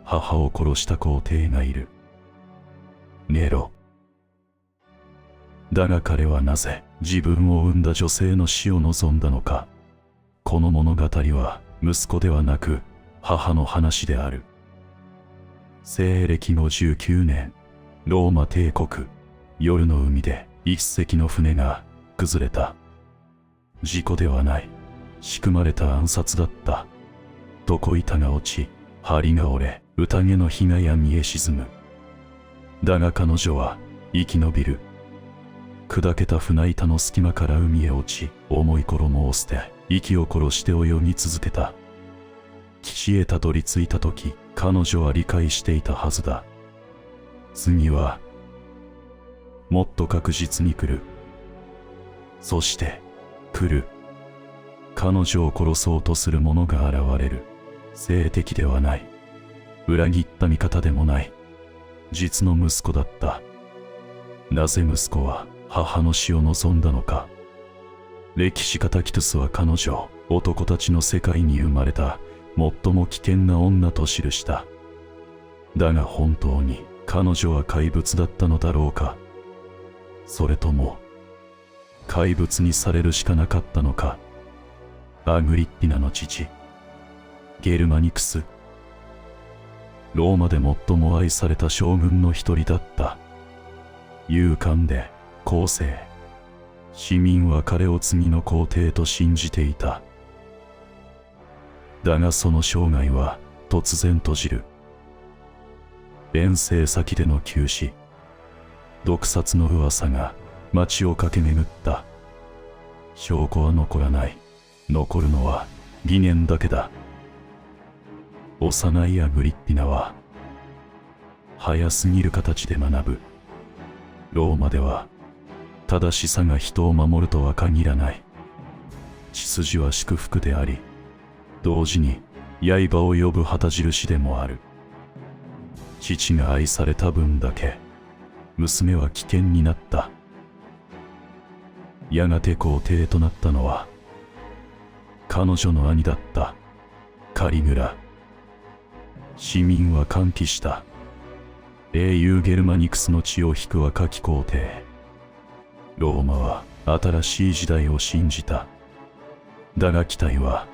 母を殺した皇帝がいる。ネロ。だが彼はなぜ自分を産んだ女性の死を望んだのか。この物語は息子ではなく母の話である。西暦59年、ローマ帝国、夜の海で一隻の船が崩れた。事故ではない。仕組まれた暗殺だった。床板が落ち、梁が折れ、宴の火が闇へ沈む。だが彼女は生き延びる。砕けた船板の隙間から海へ落ち、重い衣を捨て、息を殺して泳ぎ続けた。岸へたどり着いた時、彼女は理解していたはずだ。次は、もっと確実に来る。そして、来る。彼女を殺そうとする者が現れる。性的ではない。裏切った味方でもない。実の息子だった。なぜ息子は母の死を望んだのか。歴史家タキトゥスは彼女を男たちの世界に生まれた最も危険な女と記した。だが本当に彼女は怪物だったのだろうか。それとも怪物にされるしかなかったのか。アグリッピナの父ゲルマニクス、ローマで最も愛された将軍の一人だった。勇敢で公正、市民は彼を次の皇帝と信じていた。だがその生涯は突然閉じる。遠征先での急死、毒殺の噂が街を駆け巡った。証拠は残らない。残るのは疑念だけだ。幼いアグリッピナは早すぎる形で学ぶ。ローマでは正しさが人を守るとは限らない。血筋は祝福であり、同時に刃を呼ぶ旗印でもある。父が愛された分だけ娘は危険になった。やがて皇帝となったのは彼女の兄だったカリグラ。市民は歓喜した。英雄ゲルマニクスの血を引く若き皇帝。ローマは新しい時代を信じた。だが期待は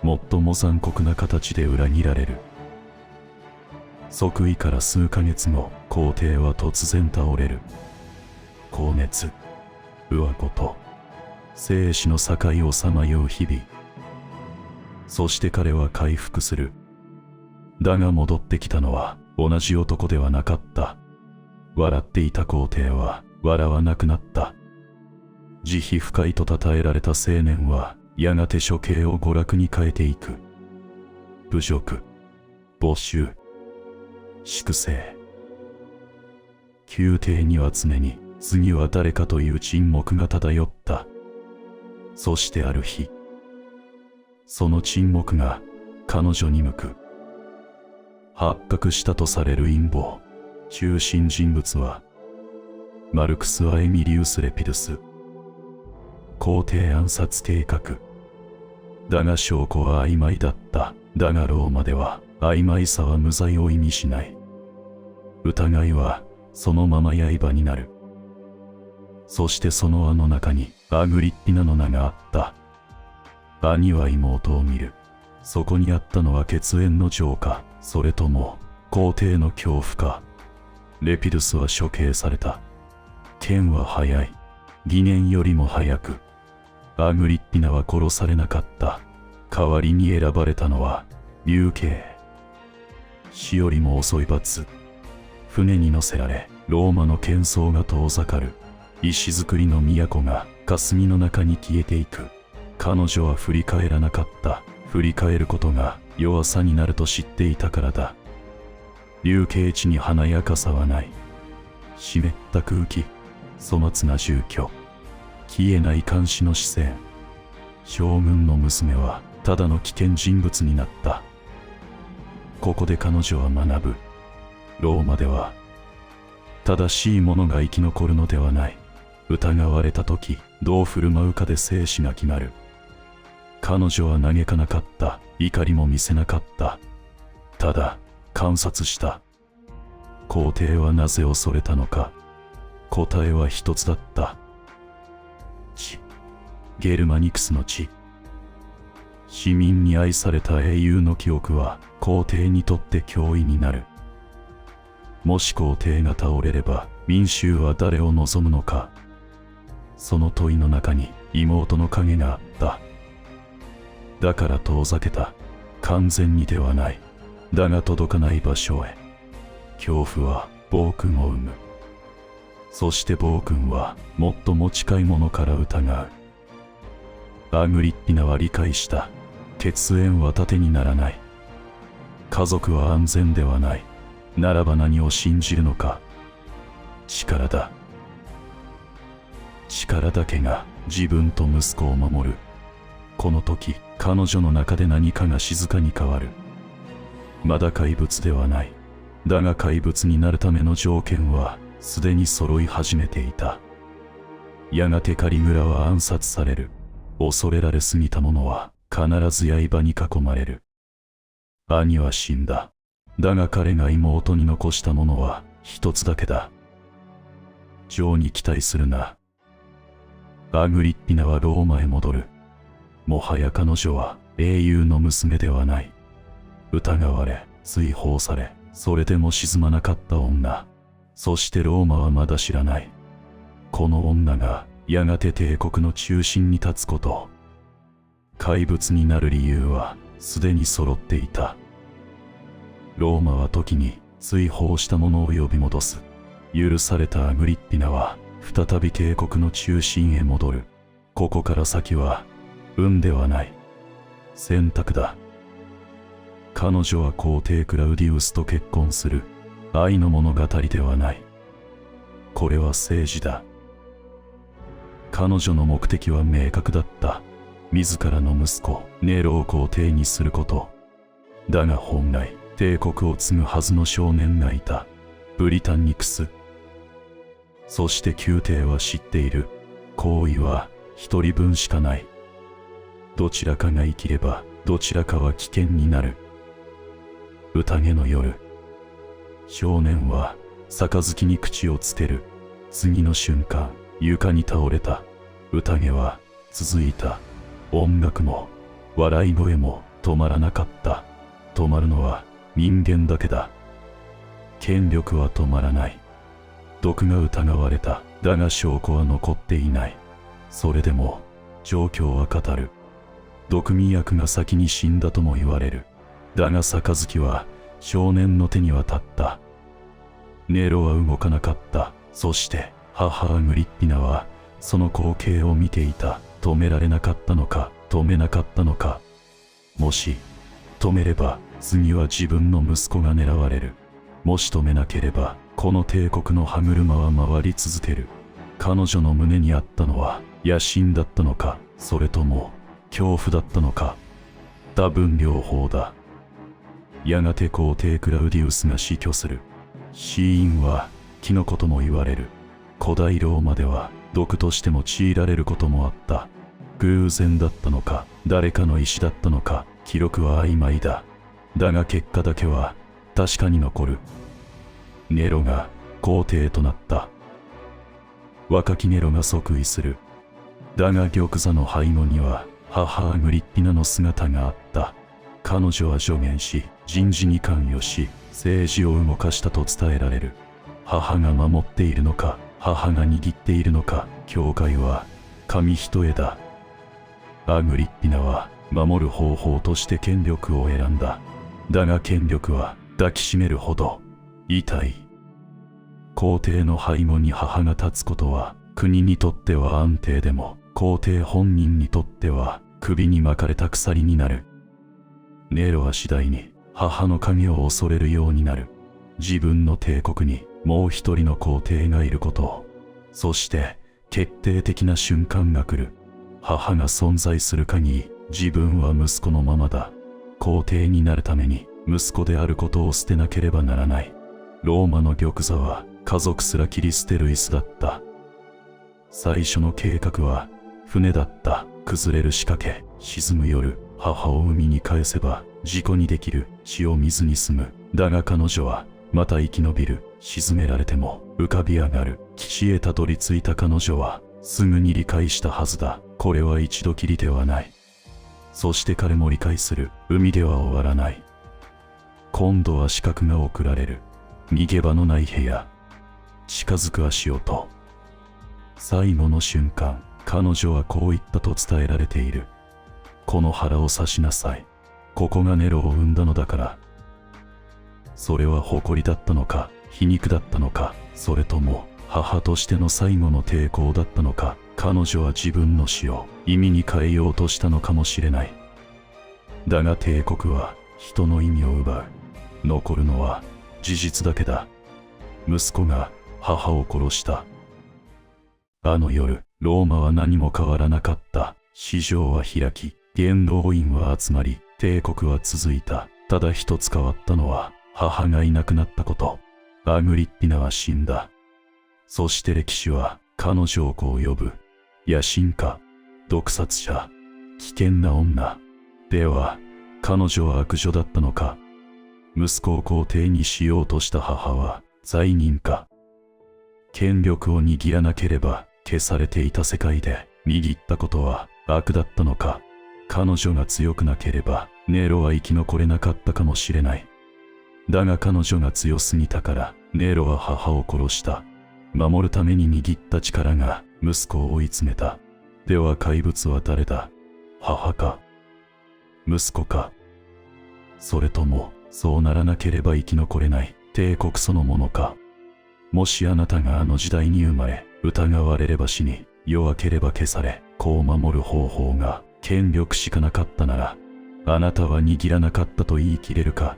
最も残酷な形で裏切られる。即位から数ヶ月後、皇帝は突然倒れる。高熱、上子と生死の境をさまよう日々。そして彼は回復する。だが戻ってきたのは同じ男ではなかった。笑っていた皇帝は笑わなくなった。慈悲深いと称えられた青年はやがて処刑を娯楽に変えていく。侮辱、没収、粛清。宮廷には常に次は誰かという沈黙が漂った。そしてある日、その沈黙が彼女に向く。発覚したとされる陰謀。中心人物はマルクス・アエミリウス・レピドゥス。皇帝暗殺計画。だが証拠は曖昧だった。だがローマでは曖昧さは無罪を意味しない。疑いはそのまま刃になる。そしてその輪の中にアグリッピナの名があった。兄は妹を見る。そこにあったのは血縁の情か、それとも皇帝の恐怖か。レピドゥスは処刑された。剣は早い。疑念よりも早く。アグリッピナは殺されなかった。代わりに選ばれたのは流刑。死よりも遅い罰。船に乗せられ、ローマの喧騒が遠ざかる。石造りの都が霞の中に消えていく。彼女は振り返らなかった。振り返ることが弱さになると知っていたからだ。流刑地に華やかさはない。湿った空気、粗末な住居、消えない監視の視線。将軍の娘はただの危険人物になった。ここで彼女は学ぶ。ローマでは正しいものが生き残るのではない。疑われた時どう振る舞うかで生死が決まる。彼女は嘆かなかった。怒りも見せなかった。ただ観察した。皇帝はなぜ恐れたのか。答えは一つだった。地。ゲルマニクスの地。市民に愛された英雄の記憶は皇帝にとって脅威になる。もし皇帝が倒れれば民衆は誰を望むのか。その問いの中に妹の影があった。だから遠ざけた。完全にではない。だが届かない場所へ。恐怖は暴君を生む。そして暴君は最も近いものから疑う。アグリッピナは理解した。血縁は盾にならない。家族は安全ではない。ならば何を信じるのか。力だ。力だけが自分と息子を守る。この時、彼女の中で何かが静かに変わる。まだ怪物ではない。だが怪物になるための条件はすでに揃い始めていた。やがてカリグラは暗殺される。恐れられすぎた者は必ず刃に囲まれる。兄は死んだ。だが彼が妹に残したものは一つだけだ。ジョーに期待するな。アグリッピナはローマへ戻る。もはや彼女は英雄の娘ではない。疑われ、追放され、それでも沈まなかった女。そしてローマはまだ知らない。この女がやがて帝国の中心に立つこと。怪物になる理由はすでに揃っていた。ローマは時に追放した者を呼び戻す。許されたアグリッピナは再び帝国の中心へ戻る。ここから先は運ではない。選択だ。彼女は皇帝クラウディウスと結婚する。愛の物語ではない。これは政治だ。彼女の目的は明確だった。自らの息子、ネロを皇帝にすること。だが本来、帝国を継ぐはずの少年がいた。ブリタンニクス。そして宮廷は知っている。行為は一人分しかない。どちらかが生きれば、どちらかは危険になる。宴の夜。少年は杯に口をつける。次の瞬間、床に倒れた。宴は続いた。音楽も笑い声も止まらなかった。止まるのは人間だけだ。権力は止まらない。毒が疑われた。だが証拠は残っていない。それでも状況は語る。毒味役が先に死んだとも言われる。だが杯は少年の手に渡った。ネロは動かなかった。そして母アグリッピナはその光景を見ていた。止められなかったのか、止めなかったのか。もし止めれば次は自分の息子が狙われる。もし止めなければこの帝国の歯車は回り続ける。彼女の胸にあったのは野心だったのか、それとも恐怖だったのか。多分両方だ。やがて皇帝クラウディウスが死去する。死因はキノコとも言われる。古代ローマでは毒として用いられることもあった。偶然だったのか、誰かの意志だったのか、記録は曖昧だ。だが結果だけは確かに残る。ネロが皇帝となった。若きネロが即位する。だが玉座の背後には母アグリッピナの姿があった。彼女は助言し、人事に関与し、政治を動かしたと伝えられる。母が守っているのか、母が握っているのか。教会は紙一重だ。アグリッピナは守る方法として権力を選んだ。だが権力は抱きしめるほど痛い。皇帝の背後に母が立つことは国にとっては安定でも、皇帝本人にとっては首に巻かれた鎖になる。ネロは次第に母の影を恐れるようになる。自分の帝国にもう一人の皇帝がいることを。そして決定的な瞬間が来る。母が存在する限り自分は息子のままだ。皇帝になるために息子であることを捨てなければならない。ローマの玉座は家族すら切り捨てる椅子だった。最初の計画は船だった。崩れる仕掛け、沈む夜、母を海に返せば事故にできる、死を水に住む。だが彼女はまた生き延びる。沈められても浮かび上がる。岸へたどり着いた彼女はすぐに理解したはずだ。これは一度きりではない。そして彼も理解する。海では終わらない。今度は刺客が送られる。逃げ場のない部屋。近づく足音。最後の瞬間、彼女はこう言ったと伝えられている。この腹を刺しなさい。ここがネロを産んだのだから。それは誇りだったのか、皮肉だったのか、それとも母としての最後の抵抗だったのか。彼女は自分の死を意味に変えようとしたのかもしれない。だが帝国は人の意味を奪う。残るのは事実だけだ。息子が母を殺した。あの夜、ローマは何も変わらなかった。市場は開き、元老院は集まり、帝国は続いた。ただ一つ変わったのは、母がいなくなったこと。アグリッピナは死んだ。そして歴史は彼女をこう呼ぶ。野心家、毒殺者、危険な女。では、彼女は悪女だったのか。息子を皇帝にしようとした母は罪人か。権力を握らなければ消されていた世界で握ったことは悪だったのか。彼女が強くなければネロは生き残れなかったかもしれない。だが彼女が強すぎたからネロは母を殺した。守るために握った力が息子を追い詰めた。では怪物は誰だ。母か息子か。それともそうならなければ生き残れない帝国そのものか。もしあなたがあの時代に生まれ、疑われれば死に、弱ければ消され、子を守る方法が権力しかなかったなら、あなたは握らなかったと言い切れるか。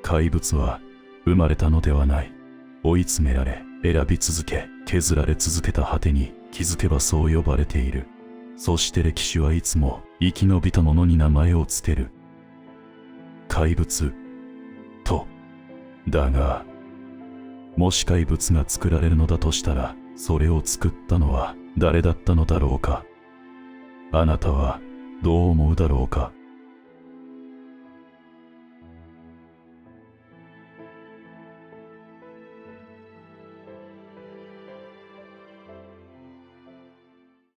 怪物は生まれたのではない。追い詰められ、選び続け、削られ続けた果てに気づけばそう呼ばれている。そして歴史はいつも生き延びた者に名前をつける。怪物と。だが、もし怪物が作られるのだとしたら、それを作ったのは誰だったのだろうか。あなたはどう思うだろうか。